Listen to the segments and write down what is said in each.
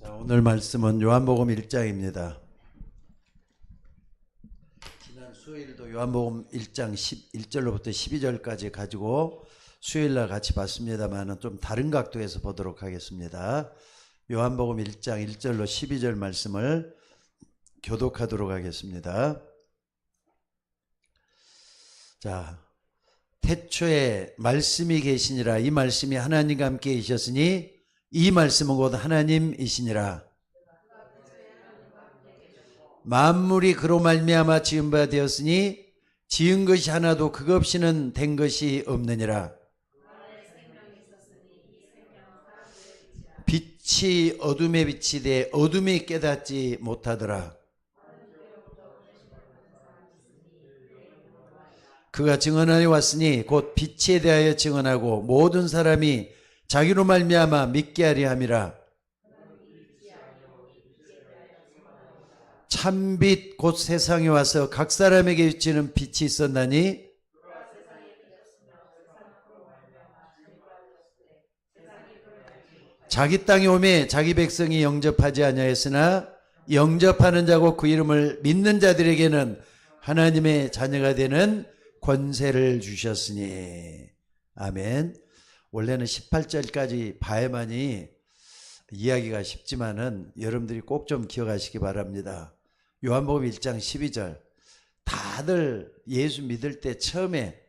자, 오늘 말씀은 요한복음 1장입니다. 지난 수요일도 요한복음 1장 1절로부터 12절까지 가지고 수요일날 같이 봤습니다만 좀 다른 각도에서 보도록 하겠습니다. 요한복음 1장 1절로 12절 말씀을 교독하도록 하겠습니다. 자, 태초에 말씀이 계시니라. 이 말씀이 하나님과 함께 계셨으니 이 말씀은 곧 하나님이시니라. 만물이 그로 말미암아 지은 바 되었으니 지은 것이 하나도 그것 없이는 된 것이 없느니라. 빛이 어둠에 비치되 어둠이 깨닫지 못하더라. 그가 증언하여 왔으니 곧 빛에 대하여 증언하고 모든 사람이 자기로 말미암아 믿게 하려 함이라. 참빛 곧 세상에 와서 각 사람에게 비치는 빛이 있었나니 자기 땅에 오매 자기 백성이 영접하지 아니하였으나 영접하는 자고 그 이름을 믿는 자들에게는 하나님의 자녀가 되는 권세를 주셨으니. 아멘. 원래는 18절까지 봐야만이 이야기가 쉽지만은 여러분들이 꼭 좀 기억하시기 바랍니다. 요한복음 1장 12절. 다들 예수 믿을 때 처음에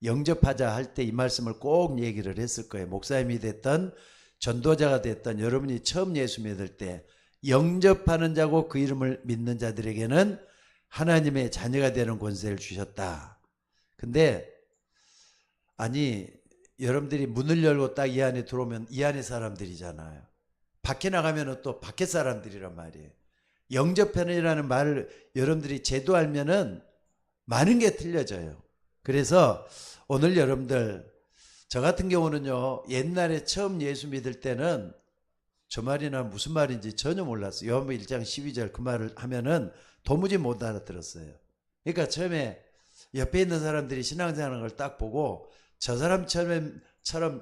영접하자 할 때 이 말씀을 꼭 얘기를 했을 거예요. 목사님이 됐던 전도자가 됐던 여러분이 처음 예수 믿을 때 영접하는 자고 그 이름을 믿는 자들에게는 하나님의 자녀가 되는 권세를 주셨다. 근데 아니 여러분들이 문을 열고 딱 이 안에 들어오면 이 안에 사람들이잖아요. 밖에 나가면 또 밖에 사람들이란 말이에요. 영접편이라는 말을 여러분들이 제도 알면은 많은 게 틀려져요. 그래서 오늘 여러분들 저 같은 경우는요, 옛날에 처음 예수 믿을 때는 저 말이나 무슨 말인지 전혀 몰랐어요. 요한복음 1장 12절 그 말을 하면은 도무지 못 알아들었어요. 그러니까 처음에 옆에 있는 사람들이 신앙생활하는 걸 딱 보고 저 사람처럼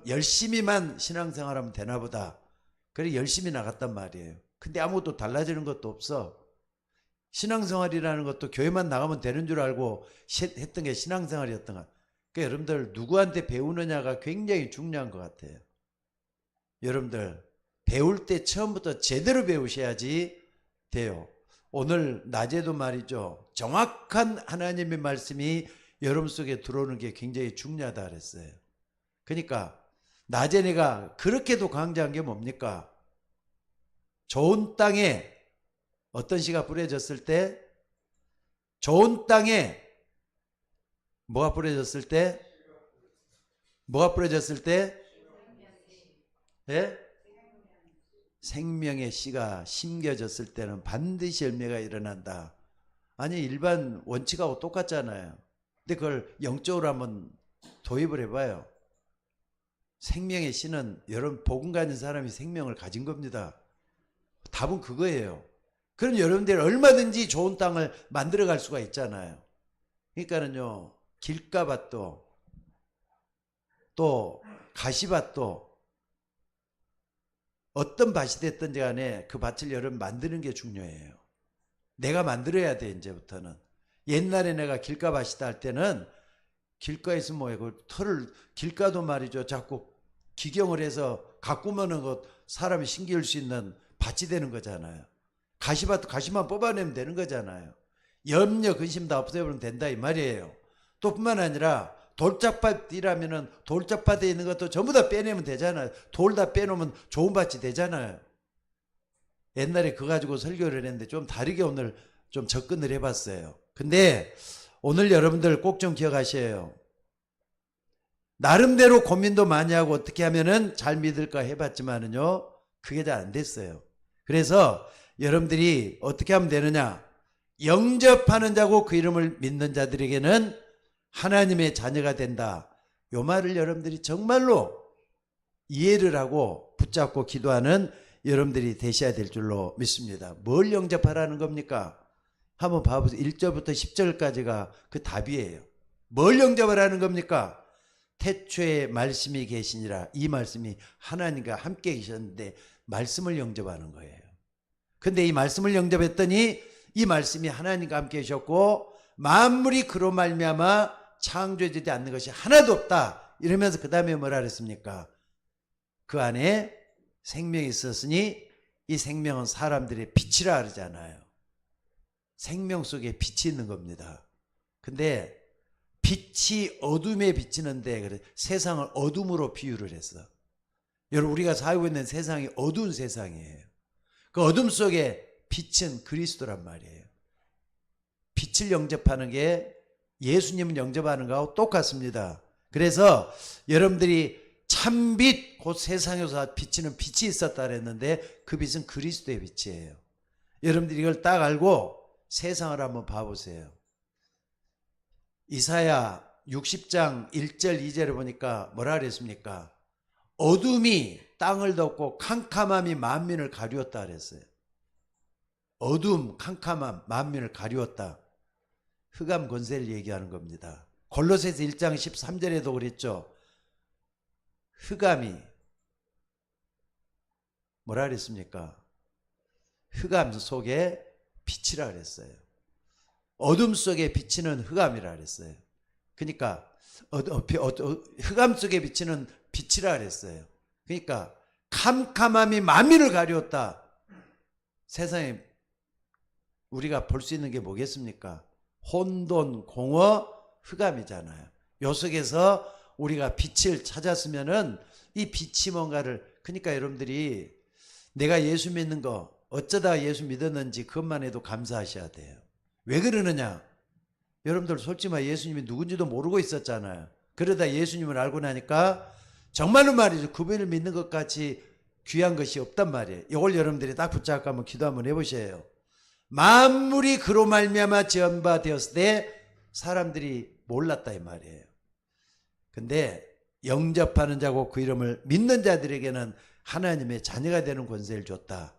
열심히만 신앙생활하면 되나 보다. 그래 열심히 나갔단 말이에요. 근데 아무것도 달라지는 것도 없어. 신앙생활이라는 것도 교회만 나가면 되는 줄 알고 했던 게 신앙생활이었던 것. 그러니까 여러분들 누구한테 배우느냐가 굉장히 중요한 것 같아요. 여러분들 배울 때 처음부터 제대로 배우셔야지 돼요. 오늘 낮에도 말이죠. 정확한 하나님의 말씀이 여러분 속에 들어오는 게 굉장히 중요하다 그랬어요. 그러니까 낮에 내가 그렇게도 강조한 게 뭡니까? 좋은 땅에 어떤 씨가 뿌려졌을 때 좋은 땅에 뭐가 뿌려졌을 때 예? 생명의 씨가 심겨졌을 때는 반드시 열매가 일어난다. 아니 일반 원칙하고 똑같잖아요. 근데 그걸 영적으로 한번 도입을 해봐요. 생명의 씨는 여러분 복음 가진 사람이 생명을 가진 겁니다. 답은 그거예요. 그럼 여러분들 얼마든지 좋은 땅을 만들어 갈 수가 있잖아요. 그러니까는요, 길가밭도 또 가시밭도 어떤 밭이 됐든지 간에 그 밭을 여러분 만드는 게 중요해요. 내가 만들어야 돼 이제부터는. 옛날에 내가 길가밭이다 할 때는 길가에서 뭐예요? 그 털을 길가도 말이죠. 자꾸 기경을 해서 가꾸면은 그 사람이 신기할 수 있는 밭이 되는 거잖아요. 가시밭도 가시만 뽑아내면 되는 거잖아요. 염려 근심 다 없애버리면 된다 이 말이에요. 또 뿐만 아니라 돌짝밭이라면은 돌짝밭에 있는 것도 전부 다 빼내면 되잖아요. 돌 다 빼놓으면 좋은 밭이 되잖아요. 옛날에 그거 가지고 설교를 했는데 좀 다르게 오늘 좀 접근을 해봤어요. 근데 오늘 여러분들 꼭 좀 기억하셔요. 나름대로 고민도 많이 하고 어떻게 하면은 잘 믿을까 해봤지만은요, 그게 잘 안 됐어요. 그래서 여러분들이 어떻게 하면 되느냐? 영접하는 자고 그 이름을 믿는 자들에게는 하나님의 자녀가 된다. 요 말을 여러분들이 정말로 이해를 하고 붙잡고 기도하는 여러분들이 되셔야 될 줄로 믿습니다. 뭘 영접하라는 겁니까? 한번 봐보세요. 1절부터 10절까지가 그 답이에요. 뭘 영접하라는 겁니까? 태초에 말씀이 계시니라. 이 말씀이 하나님과 함께 계셨는데 말씀을 영접하는 거예요. 근데 이 말씀을 영접했더니 이 말씀이 하나님과 함께 계셨고 만물이 그로 말미암아 창조되지 않는 것이 하나도 없다. 이러면서 그 다음에 뭐라 그랬습니까? 그 안에 생명이 있었으니 이 생명은 사람들의 빛이라 그러잖아요. 생명 속에 빛이 있는 겁니다. 근데 빛이 어둠에 비치는데 세상을 어둠으로 비유를 했어. 여러분, 우리가 살고 있는 세상이 어두운 세상이에요. 그 어둠 속에 빛은 그리스도란 말이에요. 빛을 영접하는 게 예수님을 영접하는 거하고 똑같습니다. 그래서 여러분들이 참빛, 곧 세상에서 비치는 빛이 있었다 그랬는데 그 빛은 그리스도의 빛이에요. 여러분들이 이걸 딱 알고 세상을 한번 봐보세요. 이사야 60장 1절 2절을 보니까 뭐라 그랬습니까? 어둠이 땅을 덮고 캄캄함이 만민을 가리웠다 그랬어요. 어둠, 캄캄함, 만민을 가리웠다. 흑암 권세를 얘기하는 겁니다. 골로새서 1장 13절에도 그랬죠. 흑암이 뭐라 그랬습니까? 흑암 속에 빛이라 그랬어요. 어둠 속에 비치는 흑암이라 그랬어요. 그러니까 흑암 속에 비치는 빛이라 그랬어요. 그러니까 캄캄함이 만민을 가리웠다. 세상에 우리가 볼 수 있는 게 뭐겠습니까? 혼돈, 공허, 흑암이잖아요. 요 속에서 우리가 빛을 찾았으면은 이 빛이 뭔가를, 그러니까 여러분들이 내가 예수 믿는 거 어쩌다 예수 믿었는지 그것만 해도 감사하셔야 돼요. 왜 그러느냐? 여러분들 솔직히 말 예수님이 누군지도 모르고 있었잖아요. 그러다 예수님을 알고 나니까 정말로 말이죠. 그분을 믿는 것 같이 귀한 것이 없단 말이에요. 이걸 여러분들이 딱 붙잡고 한번 기도 한번 해보세요. 만물이 그로 말미암아 지은 바 되었을 때 사람들이 몰랐다 이 말이에요. 근데 영접하는 자고 그 이름을 믿는 자들에게는 하나님의 자녀가 되는 권세를 줬다.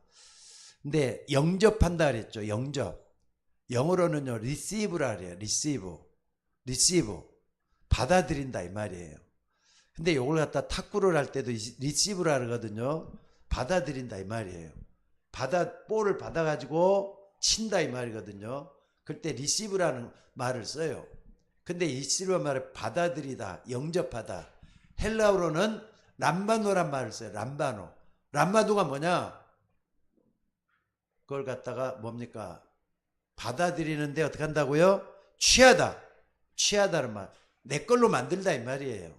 근데 영접한다 그랬죠. 영접. 영어로는요 receive라 그래요. receive. 받아들인다 이 말이에요. 근데 이걸 갖다 탁구를 할 때도 receive라 그러거든요. 받아들인다 이 말이에요. 볼을 받아가지고 친다 이 말이거든요. 그때 receive라는 말을 써요. 근데 receive 말을 받아들이다, 영접하다. 헬라어로는 람바노란 말을 써요. 람바노가 뭐냐? 그걸 갖다가 뭡니까? 받아들이는데 어떻게 한다고요? 취하다는 말. 내 걸로 만들다 이 말이에요.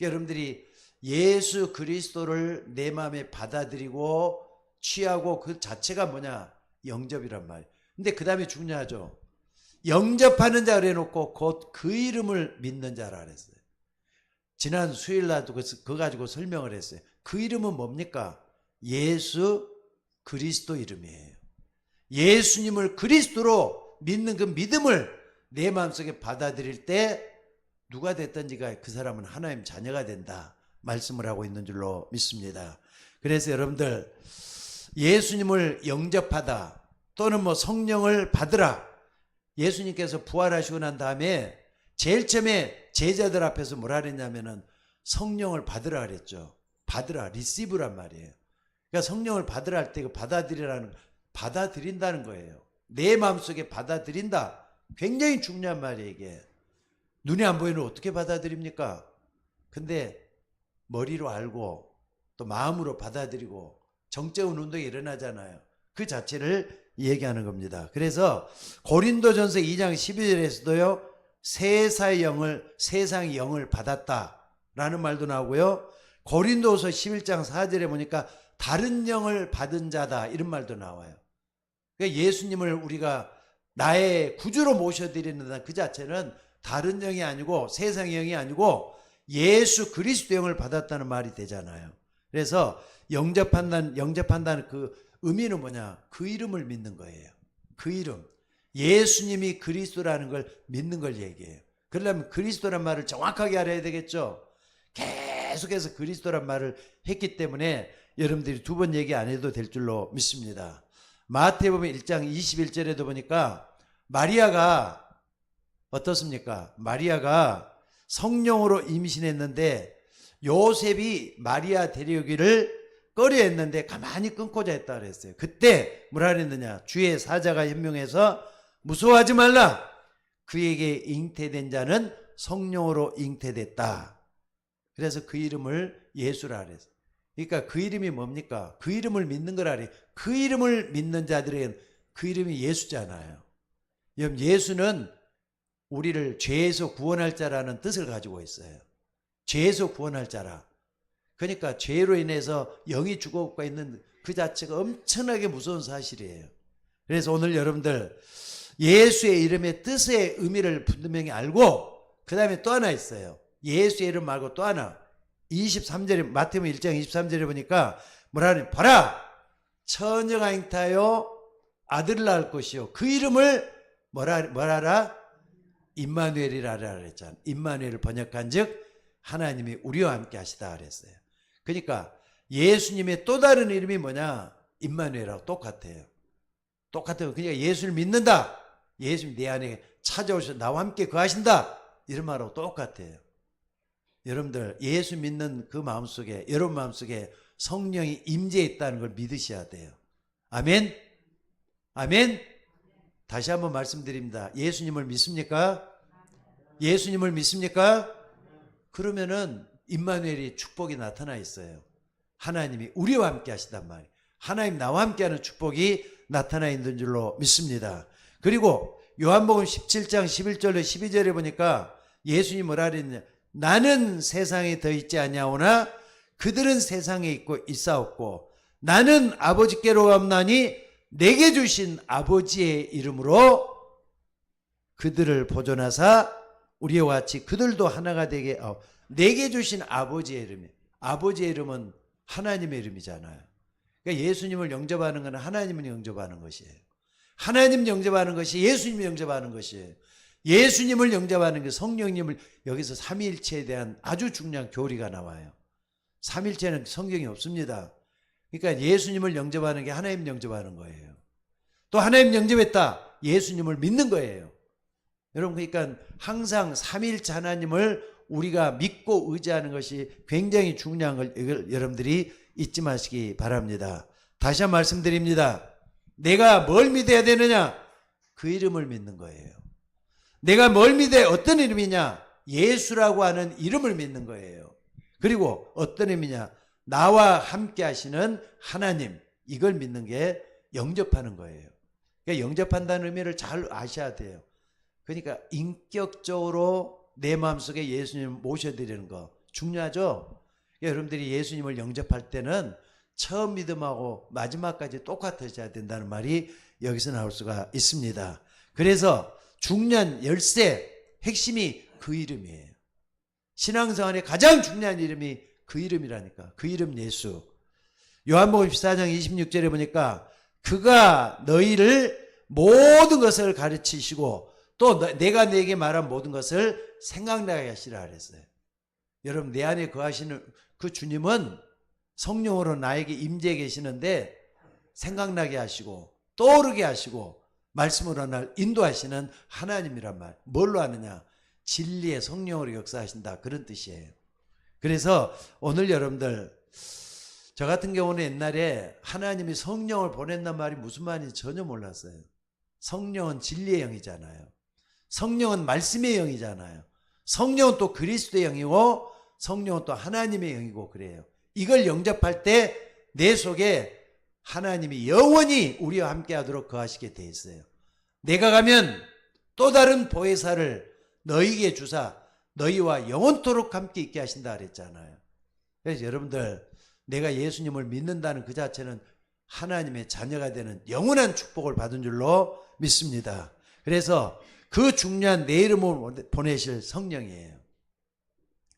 여러분들이 예수 그리스도를 내 마음에 받아들이고 취하고 그 자체가 뭐냐? 영접이란 말이에요. 근데 그 다음에 중요하죠. 영접하는 자를 해놓고 곧 그 이름을 믿는 자라 그랬어요. 지난 수요일날도 그거 가지고 설명을 했어요. 그 이름은 뭡니까? 예수 그리스도 이름이에요. 예수님을 그리스도로 믿는 그 믿음을 내 마음속에 받아들일 때 누가 됐든지가 그 사람은 하나님 자녀가 된다 말씀을 하고 있는 줄로 믿습니다. 그래서 여러분들 예수님을 영접하다 또는 뭐 성령을 받으라. 예수님께서 부활하시고 난 다음에 제일 처음에 제자들 앞에서 뭐라 그랬냐면은 성령을 받으라 그랬죠. 받으라, receive란 말이에요. 그러니까 성령을 받으라 할 때 그 받아들인다는 거예요. 내 마음속에 받아들인다. 굉장히 중요한 말이에요, 이게. 눈에 안 보이는 어떻게 받아들입니까? 근데 머리로 알고 또 마음으로 받아들이고 정적인 운동이 일어나잖아요. 그 자체를 얘기하는 겁니다. 그래서 고린도전서 2장 12절에서도요. 세상의 영을 받았다라는 말도 나오고요. 고린도서 11장 4절에 보니까 다른 영을 받은 자다 이런 말도 나와요. 그러니까 예수님을 우리가 나의 구주로 모셔드리는 그 자체는 다른 영이 아니고 세상의 영이 아니고 예수 그리스도 영을 받았다는 말이 되잖아요. 그래서 영접한다는 그 의미는 뭐냐? 그 이름을 믿는 거예요. 그 이름. 예수님이 그리스도라는 걸 믿는 걸 얘기해요. 그러려면 그리스도란 말을 정확하게 알아야 되겠죠. 계속해서 그리스도란 말을 했기 때문에 여러분들이 두 번 얘기 안 해도 될 줄로 믿습니다. 마태복음 1장 21절에도 보니까 마리아가 어떻습니까? 마리아가 성령으로 임신했는데 요셉이 마리아 데려오기를 꺼려 했는데 가만히 끊고자 했다 그랬어요. 그때 뭐라 그랬느냐? 주의 사자가 현명해서 무서워하지 말라. 그에게 잉태된 자는 성령으로 잉태됐다. 그래서 그 이름을 예수라 그랬어요. 그러니까 그 이름이 뭡니까? 그 이름을 믿는 거라 그래요. 그 이름을 믿는 자들에게는 그 이름이 예수잖아요. 여러분, 예수는 우리를 죄에서 구원할 자라는 뜻을 가지고 있어요. 죄에서 구원할 자라. 그러니까 죄로 인해서 영이 죽어가 있는 그 자체가 엄청나게 무서운 사실이에요. 그래서 오늘 여러분들 예수의 이름의 뜻의 의미를 분명히 알고 그 다음에 또 하나 있어요. 예수의 이름 말고 또 하나. 23절에 마태복음 1장 23절에 보니까 뭐라 하냐? 봐라, 처녀가 잉타하여 아들을 낳을 것이요 그 이름을 뭐라라? 임마누엘이라 그랬잖아. 임마누엘을 번역한즉 하나님이 우리와 함께 하시다 그랬어요. 그러니까 예수님의 또 다른 이름이 뭐냐? 임마누엘하고 똑같아요. 똑같아요. 그러니까 예수를 믿는다. 예수님 내 안에 찾아오셔서 나와 함께 거하신다. 이런 말하고 똑같아요. 여러분들 예수 믿는 그 마음속에, 여러분 마음속에 성령이 임재해 있다는 걸 믿으셔야 돼요. 아멘? 아멘? 다시 한번 말씀드립니다. 예수님을 믿습니까? 예수님을 믿습니까? 그러면은 임마누엘이 축복이 나타나 있어요. 하나님이 우리와 함께 하시단 말이에요. 하나님 나와 함께 하는 축복이 나타나 있는 줄로 믿습니다. 그리고 요한복음 17장 11절로 12절에 보니까 예수님이 뭐라 그랬냐? 나는 세상에 더 있지 아니하오나 그들은 세상에 있고 있사옵고 나는 아버지께로 갔나니 내게 주신 아버지의 이름으로 그들을 보존하사 우리와 같이 그들도 하나가 되게 내게 주신 아버지의 이름이에요. 아버지의 이름은 하나님의 이름이잖아요. 그러니까 예수님을 영접하는 것은 하나님을 영접하는 것이에요. 하나님 영접하는 것이 예수님을 영접하는 것이에요. 예수님을 영접하는 게 성령님을, 여기서 삼위일체에 대한 아주 중요한 교리가 나와요. 삼위일체는 성경이 없습니다. 그러니까 예수님을 영접하는 게 하나님 영접하는 거예요. 또 하나님 영접했다. 예수님을 믿는 거예요. 여러분, 그러니까 항상 삼위일체 하나님을 우리가 믿고 의지하는 것이 굉장히 중요한 걸 이걸 여러분들이 잊지 마시기 바랍니다. 다시 한번 말씀드립니다. 내가 뭘 믿어야 되느냐? 그 이름을 믿는 거예요. 내가 뭘 믿어야, 어떤 이름이냐? 예수라고 하는 이름을 믿는 거예요. 그리고 어떤 의미냐? 나와 함께 하시는 하나님, 이걸 믿는 게 영접하는 거예요. 그러니까 영접한다는 의미를 잘 아셔야 돼요. 그러니까 인격적으로 내 마음속에 예수님을 모셔드리는 거 중요하죠. 그러니까 여러분들이 예수님을 영접할 때는 처음 믿음하고 마지막까지 똑같아져야 된다는 말이 여기서 나올 수가 있습니다. 그래서 중요한 열쇠, 핵심이 그 이름이에요. 신앙생활에 가장 중요한 이름이 그 이름이라니까. 그 이름 예수. 요한복음 14장 26절에 보니까 그가 너희를 모든 것을 가르치시고 또 내가 너에게 말한 모든 것을 생각나게 하시라 그랬어요. 여러분, 내 안에 거하시는 그 주님은 성령으로 나에게 임재해 계시는데 생각나게 하시고 떠오르게 하시고 말씀으로 날 인도하시는 하나님이란 말. 뭘로 하느냐? 진리의 성령으로 역사하신다. 그런 뜻이에요. 그래서 오늘 여러분들, 저 같은 경우는 옛날에 하나님이 성령을 보낸단 말이 무슨 말인지 전혀 몰랐어요. 성령은 진리의 영이잖아요. 성령은 말씀의 영이잖아요. 성령은 또 그리스도의 영이고 성령은 또 하나님의 영이고 그래요. 이걸 영접할 때 내 속에 하나님이 영원히 우리와 함께 하도록 거하시게 돼 있어요. 내가 가면 또 다른 보혜사를 너희에게 주사 너희와 영원토록 함께 있게 하신다 그랬잖아요. 그래서 여러분들, 내가 예수님을 믿는다는 그 자체는 하나님의 자녀가 되는 영원한 축복을 받은 줄로 믿습니다. 그래서 그 중요한 내 이름을 보내실 성령이에요.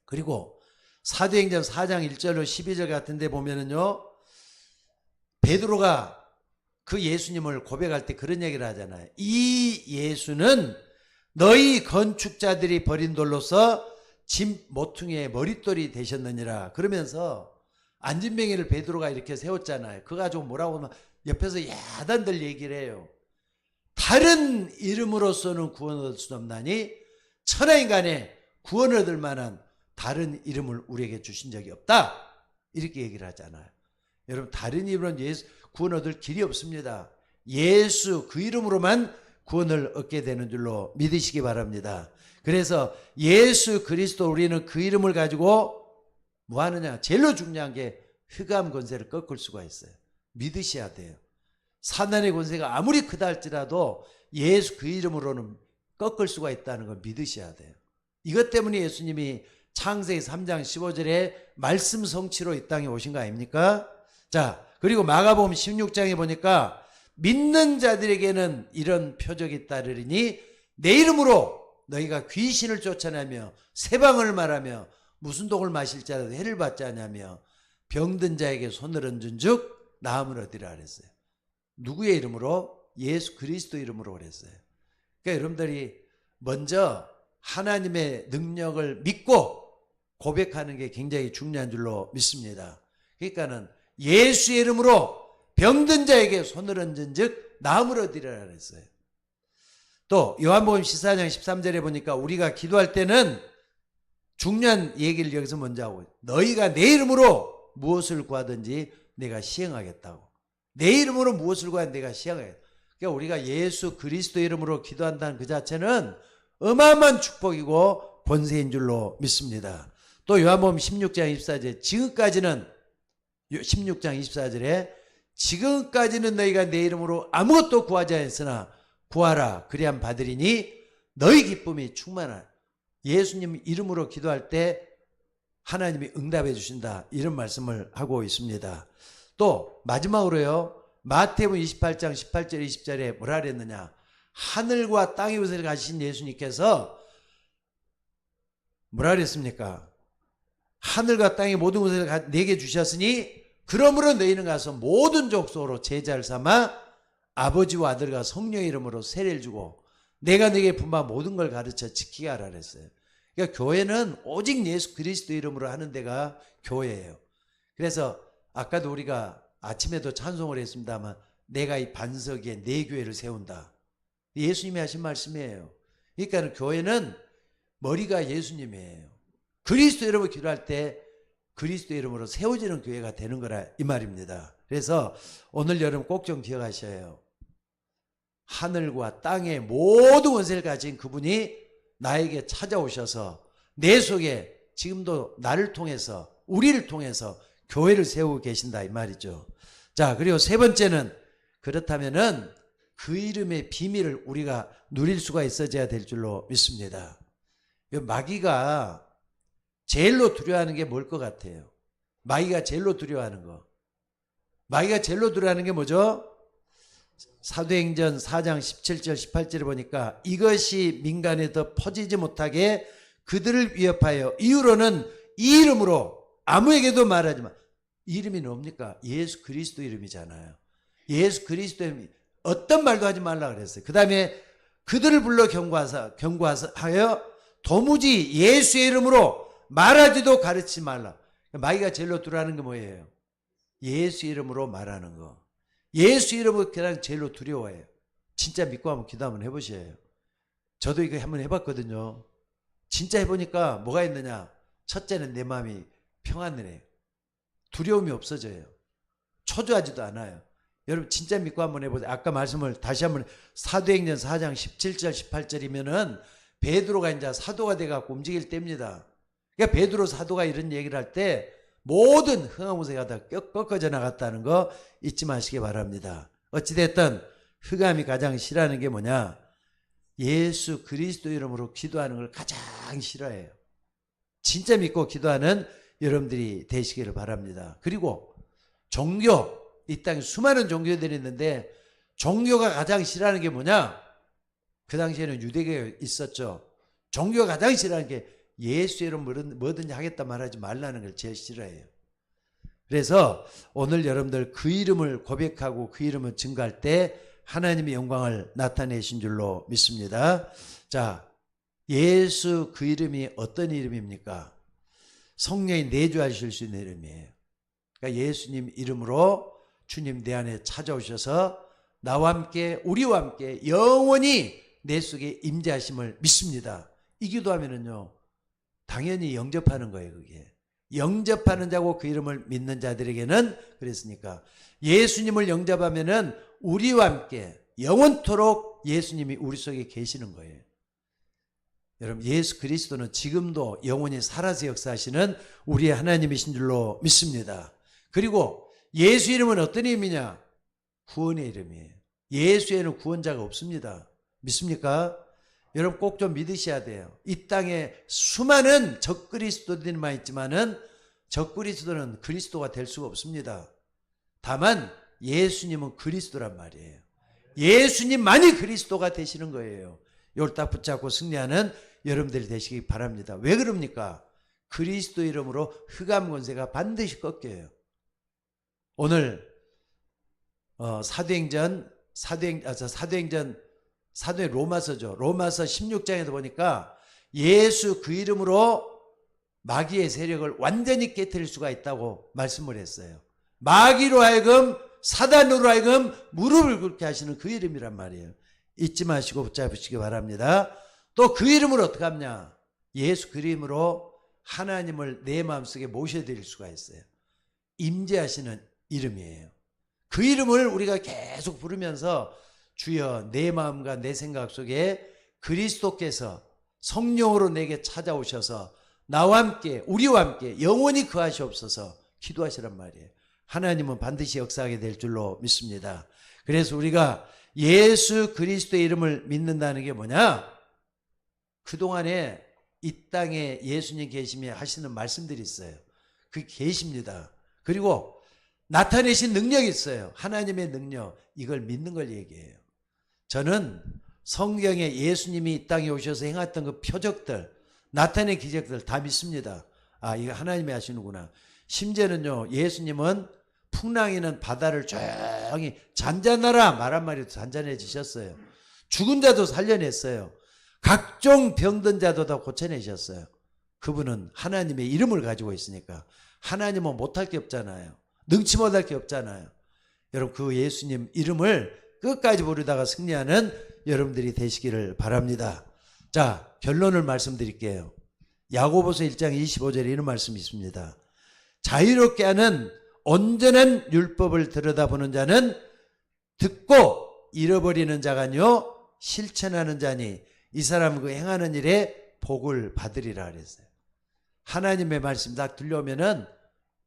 그리고 사도행전 4장 1절로 12절 같은 데 보면은요, 베드로가 그 예수님을 고백할 때 그런 얘기를 하잖아요. 이 예수는 너희 건축자들이 버린 돌로서 집 모퉁이의 머릿돌이 되셨느니라. 그러면서 안진뱅이를 베드로가 이렇게 세웠잖아요. 그거 가지고 뭐라고 하면 옆에서 야단들 얘기를 해요. 다른 이름으로서는 구원 얻을 수 없나니 천하인간에 구원 얻을 만한 다른 이름을 우리에게 주신 적이 없다. 이렇게 얘기를 하잖아요. 여러분 다른 이름으로는 예수 구원 얻을 길이 없습니다. 예수 그 이름으로만 구원을 얻게 되는 줄로 믿으시기 바랍니다. 그래서 예수 그리스도 우리는 그 이름을 가지고 뭐 하느냐? 제일로 중요한 게 흑암 권세를 꺾을 수가 있어요. 믿으셔야 돼요. 사단의 권세가 아무리 크다 할지라도 예수 그 이름으로는 꺾을 수가 있다는 걸 믿으셔야 돼요. 이것 때문에 예수님이 창세기 3장 15절에 말씀 성취로 이 땅에 오신 거 아닙니까? 자, 그리고 마가복음 16장에 보니까 믿는 자들에게는 이런 표적이 따르리니 내 이름으로 너희가 귀신을 쫓아내며 세방을 말하며 무슨 독을 마실 자라도 해를 받지 않으며 병든 자에게 손을 얹은 즉 나음을 얻으리라 그랬어요. 누구의 이름으로? 예수 그리스도 이름으로 그랬어요. 그러니까 여러분들이 먼저 하나님의 능력을 믿고 고백하는 게 굉장히 중요한 줄로 믿습니다. 그러니까는 예수의 이름으로 병든 자에게 손을 얹은 즉 나음을 얻으리라 그랬어요. 또 요한복음 14장 13절에 보니까 우리가 기도할 때는 중요한 얘기를 여기서 먼저 하고 너희가 내 이름으로 무엇을 구하든지 내가 시행하겠다고. 내 이름으로 무엇을 구하든 내가 시행하겠다. 그러니까 우리가 예수 그리스도 이름으로 기도한다는 그 자체는 어마어마한 축복이고 권세인 줄로 믿습니다. 또 요한복음 16장 24절 지금까지는 16장 24절에 지금까지는 너희가 내 이름으로 아무것도 구하지 않았으나 구하라 그리함 받으리니 너희 기쁨이 충만하라. 예수님 이름으로 기도할 때 하나님이 응답해 주신다. 이런 말씀을 하고 있습니다. 또 마지막으로요. 마태복음 28장 18절 20절에 뭐라 그랬느냐. 하늘과 땅의 것을 가지신 예수님께서 뭐라 그랬습니까? 하늘과 땅의 모든 것을 내게 주셨으니 그러므로 너희는 가서 모든 족속으로 제자를 삼아 아버지와 아들과 성령의 이름으로 세례를 주고 내가 네게 분부한 모든 걸 가르쳐 지키게 하라 그랬어요. 그러니까 교회는 오직 예수 그리스도 이름으로 하는 데가 교회예요. 그래서 아까도 우리가 아침에도 찬송을 했습니다만 내가 이 반석 위에 내 교회를 세운다. 예수님이 하신 말씀이에요. 그러니까 교회는 머리가 예수님이에요. 그리스도 이름으로 기도할 때 그리스도 이름으로 세워지는 교회가 되는 거라 이 말입니다. 그래서 오늘 여러분 꼭 좀 기억하셔야 해요. 하늘과 땅의 모든 권세를 가진 그분이 나에게 찾아오셔서 내 속에 지금도 나를 통해서 우리를 통해서 교회를 세우고 계신다 이 말이죠. 자, 그리고 세 번째는 그렇다면은 그 이름의 비밀을 우리가 누릴 수가 있어야 될 줄로 믿습니다. 마귀가 제일로 두려워하는 게 뭘 것 같아요? 마귀가 제일로 두려워하는 거. 마귀가 제일로 두려워하는 게 뭐죠? 사도행전 4장 17절 18절에 보니까 이것이 민간에 더 퍼지지 못하게 그들을 위협하여 이후로는 이 이름으로 아무에게도 말하지 마. 이름이 뭡니까? 예수 그리스도 이름이잖아요. 예수 그리스도 이름이 어떤 말도 하지 말라 그랬어요. 그 다음에 그들을 불러 경고하여 도무지 예수의 이름으로 말하지도 가르치지 말라. 마귀가 제일로 두려워하는 게 뭐예요? 예수 이름으로 말하는 거. 예수 이름으로 그냥 제일로 두려워해요. 진짜 믿고 한번 기도 한번 해보셔요. 저도 이거 한번 해봤거든요. 진짜 해보니까 뭐가 있느냐. 첫째는 내 마음이 평안해요. 두려움이 없어져요. 초조하지도 않아요. 여러분 진짜 믿고 한번 해보세요. 아까 말씀을 다시 한번 사도행전 4장 17절 18절이면은 베드로가 이제 사도가 돼갖고 움직일 때입니다. 그러니까 베드로 사도가 이런 얘기를 할 때 모든 흑암세가 다 꺾어져 나갔다는 거 잊지 마시기 바랍니다. 어찌됐든 흑암이 가장 싫어하는 게 뭐냐? 예수 그리스도 이름으로 기도하는 걸 가장 싫어해요. 진짜 믿고 기도하는 여러분들이 되시기를 바랍니다. 그리고 종교, 이 땅에 수많은 종교들이 있는데 종교가 가장 싫어하는 게 뭐냐? 그 당시에는 유대교가 있었죠. 종교가 가장 싫어하는 게 예수 이름 뭐든지 하겠다 말하지 말라는 걸 제일 싫어해요. 그래서 오늘 여러분들 그 이름을 고백하고 그 이름을 증거할 때 하나님의 영광을 나타내신 줄로 믿습니다. 자, 예수 그 이름이 어떤 이름입니까? 성령이 내주하실 수 있는 이름이에요. 그러니까 예수님 이름으로 주님 내 안에 찾아오셔서 나와 함께 우리와 함께 영원히 내 속에 임재하심을 믿습니다. 이 기도하면은요 당연히 영접하는 거예요. 그게 영접하는 자고 그 이름을 믿는 자들에게는 그랬으니까 예수님을 영접하면은 우리와 함께 영원토록 예수님이 우리 속에 계시는 거예요. 여러분, 예수 그리스도는 지금도 영원히 살아서 역사하시는 우리의 하나님이신 줄로 믿습니다. 그리고 예수 이름은 어떤 이름이냐? 구원의 이름이에요. 예수에는 구원자가 없습니다. 믿습니까? 여러분 꼭 좀 믿으셔야 돼요. 이 땅에 수많은 적그리스도들만 있지만은 적그리스도는 그리스도가 될 수가 없습니다. 다만 예수님은 그리스도란 말이에요. 예수님만이 그리스도가 되시는 거예요. 이걸 딱 붙잡고 승리하는 여러분들이 되시기 바랍니다. 왜 그럽니까? 그리스도 이름으로 흑암 권세가 반드시 꺾여요. 오늘 사도행전 로마서죠. 로마서 16장에도 보니까 예수 그 이름으로 마귀의 세력을 완전히 깨뜨릴 수가 있다고 말씀을 했어요. 마귀로 하여금 사단으로 하여금 무릎을 꿇게 하시는 그 이름이란 말이에요. 잊지 마시고 붙잡으시기 바랍니다. 또 그 이름을 어떻게 하냐? 예수 그 이름으로 하나님을 내 마음속에 모셔드릴 수가 있어요. 임재하시는 이름이에요. 그 이름을 우리가 계속 부르면서 주여 내 마음과 내 생각 속에 그리스도께서 성령으로 내게 찾아오셔서 나와 함께 우리와 함께 영원히 거하시옵소서 기도하시란 말이에요. 하나님은 반드시 역사하게 될 줄로 믿습니다. 그래서 우리가 예수 그리스도의 이름을 믿는다는 게 뭐냐? 그동안에 이 땅에 예수님 계시며 하시는 말씀들이 있어요. 그게 계십니다. 그리고 나타내신 능력이 있어요. 하나님의 능력. 이걸 믿는 걸 얘기해요. 저는 성경에 예수님이 이 땅에 오셔서 행했던 그 표적들, 나타낸 기적들 다 믿습니다. 아, 이거 하나님이 하시는구나. 심지어는요, 예수님은 풍랑이는 바다를 조용히 잔잔하라 말 한마디도 잔잔해지셨어요. 죽은 자도 살려냈어요. 각종 병든 자도 다 고쳐내셨어요. 그분은 하나님의 이름을 가지고 있으니까. 하나님은 못할 게 없잖아요. 능치 못할 게 없잖아요. 여러분 그 예수님 이름을 끝까지 부르다가 승리하는 여러분들이 되시기를 바랍니다. 자, 결론을 말씀드릴게요. 야고보서 1장 25절에 이런 말씀이 있습니다. 자유롭게 하는 온전한 율법을 들여다보는 자는 듣고 잃어버리는 자가 아니요 실천하는 자니 이 사람은 그 행하는 일에 복을 받으리라 그랬어요. 하나님의 말씀 딱 들려오면은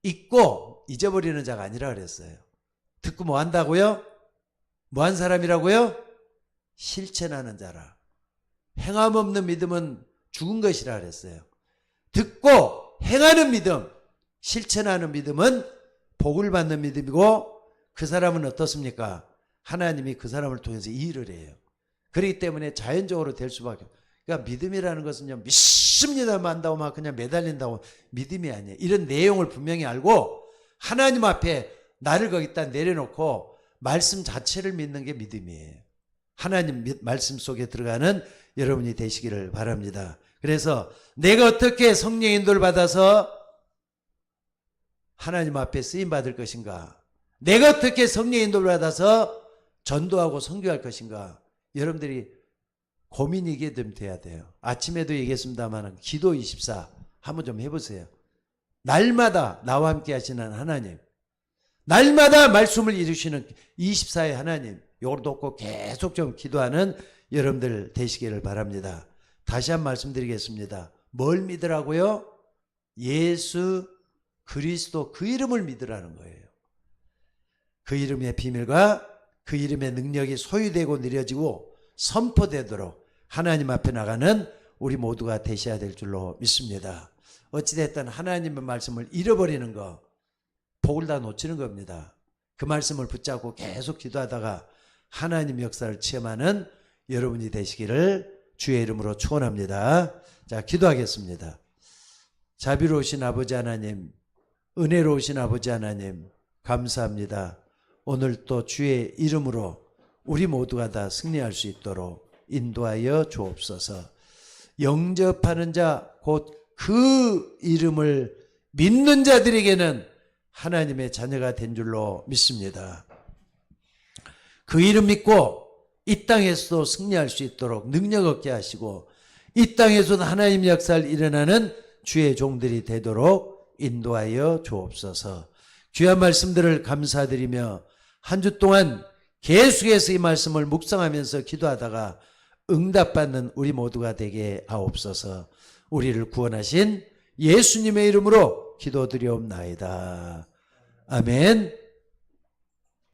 잊고 잊어버리는 자가 아니라 그랬어요. 듣고 뭐 한다고요? 뭐 한 사람이라고요? 실천하는 자라. 행함 없는 믿음은 죽은 것이라 그랬어요. 듣고 행하는 믿음, 실천하는 믿음은 복을 받는 믿음이고 그 사람은 어떻습니까? 하나님이 그 사람을 통해서 일을 해요. 그렇기 때문에 자연적으로 될 수밖에 없어요. 그러니까 믿음이라는 것은요, 믿습니다만 한다고 막 그냥 매달린다고 믿음이 아니에요. 이런 내용을 분명히 알고 하나님 앞에 나를 거기다 내려놓고 말씀 자체를 믿는 게 믿음이에요. 하나님 말씀 속에 들어가는 여러분이 되시기를 바랍니다. 그래서 내가 어떻게 성령의 인도를 받아서 하나님 앞에 쓰임 받을 것인가? 내가 어떻게 성령의 인도를 받아서 전도하고 선교할 것인가? 여러분들이 고민이 이게 좀 돼야 돼요. 아침에도 얘기했습니다만 기도 24 한번 좀 해보세요. 날마다 나와 함께 하시는 하나님, 날마다 말씀을 이루시는 24의 하나님, 이걸 놓고 계속 좀 기도하는 여러분들 되시기를 바랍니다. 다시 한 말씀드리겠습니다. 뭘 믿으라고요? 예수 그리스도 그 이름을 믿으라는 거예요. 그 이름의 비밀과 그 이름의 능력이 소유되고 느려지고 선포되도록 하나님 앞에 나가는 우리 모두가 되셔야 될 줄로 믿습니다. 어찌됐든 하나님의 말씀을 잃어버리는 거 복을 다 놓치는 겁니다. 그 말씀을 붙잡고 계속 기도하다가 하나님 역사를 체험하는 여러분이 되시기를 주의 이름으로 축원합니다. 자, 기도하겠습니다. 자비로우신 아버지 하나님, 은혜로우신 아버지 하나님, 감사합니다. 오늘 또 주의 이름으로 우리 모두가 다 승리할 수 있도록 인도하여 주옵소서. 영접하는 자, 곧 그 이름을 믿는 자들에게는 하나님의 자녀가 된 줄로 믿습니다. 그 이름 믿고 이 땅에서도 승리할 수 있도록 능력 얻게 하시고 이 땅에서도 하나님의 역사를 일어나는 주의 종들이 되도록 인도하여 주옵소서. 귀한 말씀들을 감사드리며 한 주 동안 계속해서 이 말씀을 묵상하면서 기도하다가 응답받는 우리 모두가 되게 하옵소서. 우리를 구원하신 예수님의 이름으로 기도드리옵나이다. 아멘.